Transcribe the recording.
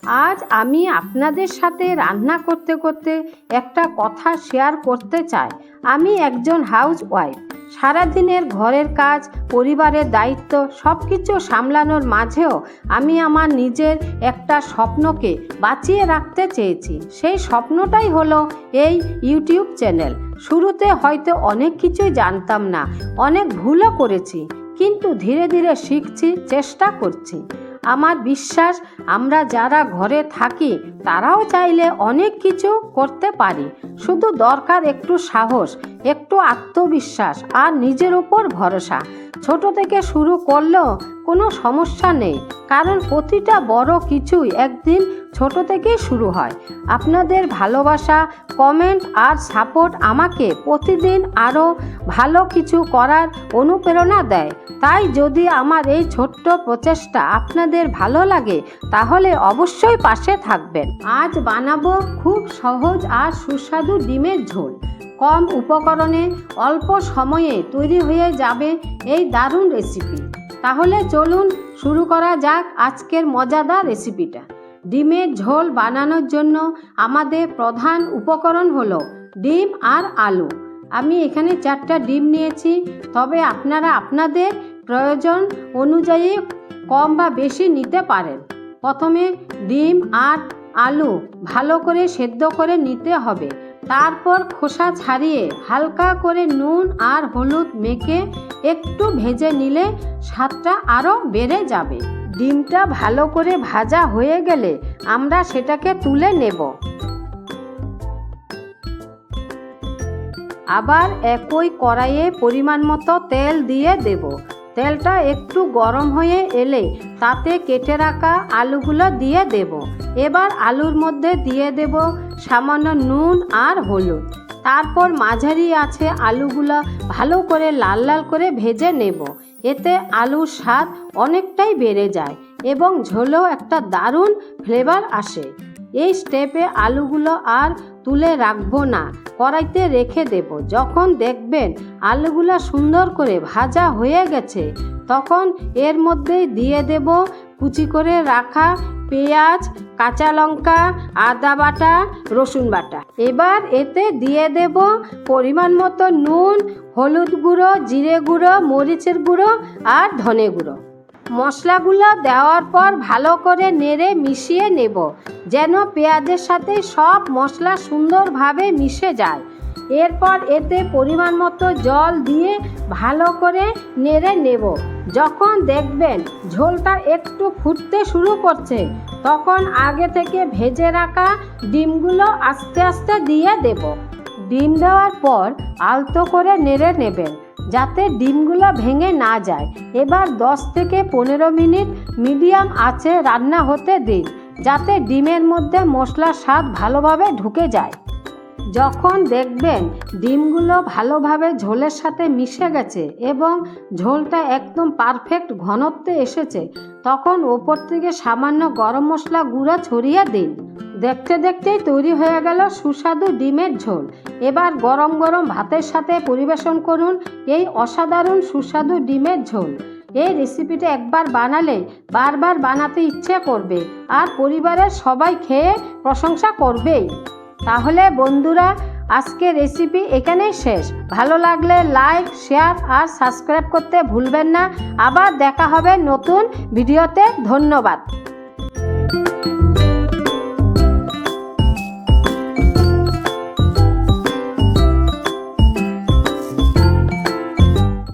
আজ আমি আপনাদের সাথে রান্না করতে করতে একটা কথা শেয়ার করতে চাই। আমি একজন হাউসওয়াইফ। সারাদিনের ঘরের কাজ, পরিবারের দায়িত্ব সব কিছু সামলানোর মাঝেও আমি আমার নিজের একটা স্বপ্নকে বাঁচিয়ে রাখতে চেয়েছি। সেই স্বপ্নটাই হলো এই ইউটিউব চ্যানেল। শুরুতে হয়তো অনেক কিছুই জানতাম না, অনেক ভুলও করেছি, কিন্তু ধীরে ধীরে শিখছি, চেষ্টা করছি। আমার বিশ্বাস আমরা যারা ঘরে থাকি তারাও চাইলে অনেক কিছু করতে পারি। শুধু দরকার একটু সাহস, একটু আত্মবিশ্বাস আর নিজের উপর ভরসা। ছোট থেকে শুরু করলেও কোনো সমস্যা নেই, কারণ প্রতিটা বড় কিছুই একদিন ছোট থেকেই শুরু হয়। আপনাদের ভালোবাসা, কমেন্ট আর সাপোর্ট আমাকে প্রতিদিন আরও ভালো কিছু করার অনুপ্রেরণা দেয়। তাই যদি আমার এই ছোট্ট প্রচেষ্টা আপনাদের ভালো লাগে তাহলে অবশ্যই পাশে থাকবেন। আজ বানাবো খুব সহজ আর সুস্বাদু ডিমের ঝোল। কম উপকরণে অল্প সময়ে তৈরি হয়ে যাবে এই দারুণ রেসিপি। তাহলে চলুন শুরু করা যাক আজকের মজাদার রেসিপিটা। ডিমের ঝোল বানানোর জন্য আমাদের প্রধান উপকরণ হলো ডিম আর আলু। আমি এখানে 4টা ডিম নিয়েছি, তবে আপনারা আপনাদের প্রয়োজন অনুযায়ী কম বা বেশি নিতে পারেন। প্রথমে ডিম আর আলু ভালো করে সেদ্ধ করে নিতে হবে। তারপর খোসা ছাড়িয়ে হালকা করে নুন আর হলুদ মেখে একটু ভেজে নিলে স্বাদটা আরও বেড়ে যাবে। ডিমটা ভালো করে ভাজা হয়ে গেলে আমরা সেটাকে তুলে নেব। আবার একই কড়াইয়ে পরিমাণ মতো তেল দিয়ে দেব। তেলটা একটু গরম হয়ে এলে তাতে কেটে রাখা আলুগুলো দিয়ে দেব। এবার আলুর মধ্যে দিয়ে দেব সামান্য নুন আর হলুদ। তারপর মাঝারি আছে আলুগুলো ভালো করে লাল লাল করে ভেজে নেব। এতে আলুর স্বাদ অনেকটাই বেড়ে যায় এবং ঝোলেও একটা দারুণ ফ্লেভার আসে। এই স্টেপে আলুগুলো আর তুলে রাখবো না, কড়াইতে রেখে দেব। যখন দেখবেন আলুগুলো সুন্দর করে ভাজা হয়ে গেছে তখন এর মধ্যে দিয়ে দেব কুচি করে রাখা পেঁয়াজ, কাঁচা লঙ্কা, আদা বাটা, রসুন বাটা। এবার এতে দিয়ে দেব পরিমাণ মতো নুন, হলুদ গুঁড়ো, জিরে গুঁড়ো, মরিচের গুঁড়ো আর ধনে গুঁড়ো। মশলাগুলো দেওয়ার পর ভালো করে নেড়ে মিশিয়ে নেব, যেন পেঁয়াজের সাথে সব মশলা সুন্দরভাবে মিশে যায়। এরপর এতে পরিমাণ মতো জল দিয়ে ভালো করে নেড়ে নেব। যখন দেখবেন ঝোলটা একটু ফুটতে শুরু করছে তখন আগে থেকে ভেজে রাখা ডিমগুলো আস্তে আস্তে দিয়ে দেব। ডিম দেওয়ার পর আলতো করে নেড়ে নেবেন যাতে ডিমগুলো ভেঙে না যায়। এবার 10 থেকে 15 মিনিট মিডিয়াম আঁচে রান্না হতে দিন, যাতে ডিমের মধ্যে মশলার স্বাদ ভালোভাবে ঢুকে যায়। যখন দেখবেন ডিমগুলো ভালোভাবে ঝোলের সাথে মিশে গেছে এবং ঝোলটা একদম পারফেক্ট ঘনত্বে এসেছে তখন ওপর থেকে সামান্য গরম মশলা গুঁড়ো ছড়িয়ে দিন। দেখতে দেখতেই তৈরি হয়ে গেল সুস্বাদু ডিমের ঝোল। এবার গরম গরম ভাতের সাথে পরিবেশন করুন এই অসাধারণ সুস্বাদু ডিমের ঝোল। এই রেসিপিটা একবার বানালে বারবার বানাতে ইচ্ছে করবে আর পরিবারের সবাই খেয়ে প্রশংসা করবেই। তাহলে বন্ধুরা, আজকের রেসিপি এখানেই শেষ। ভালো লাগলে লাইক, শেয়ার আর সাবস্ক্রাইব করতে ভুলবেন না। আবার দেখা হবে নতুন ভিডিওতে। ধন্যবাদ।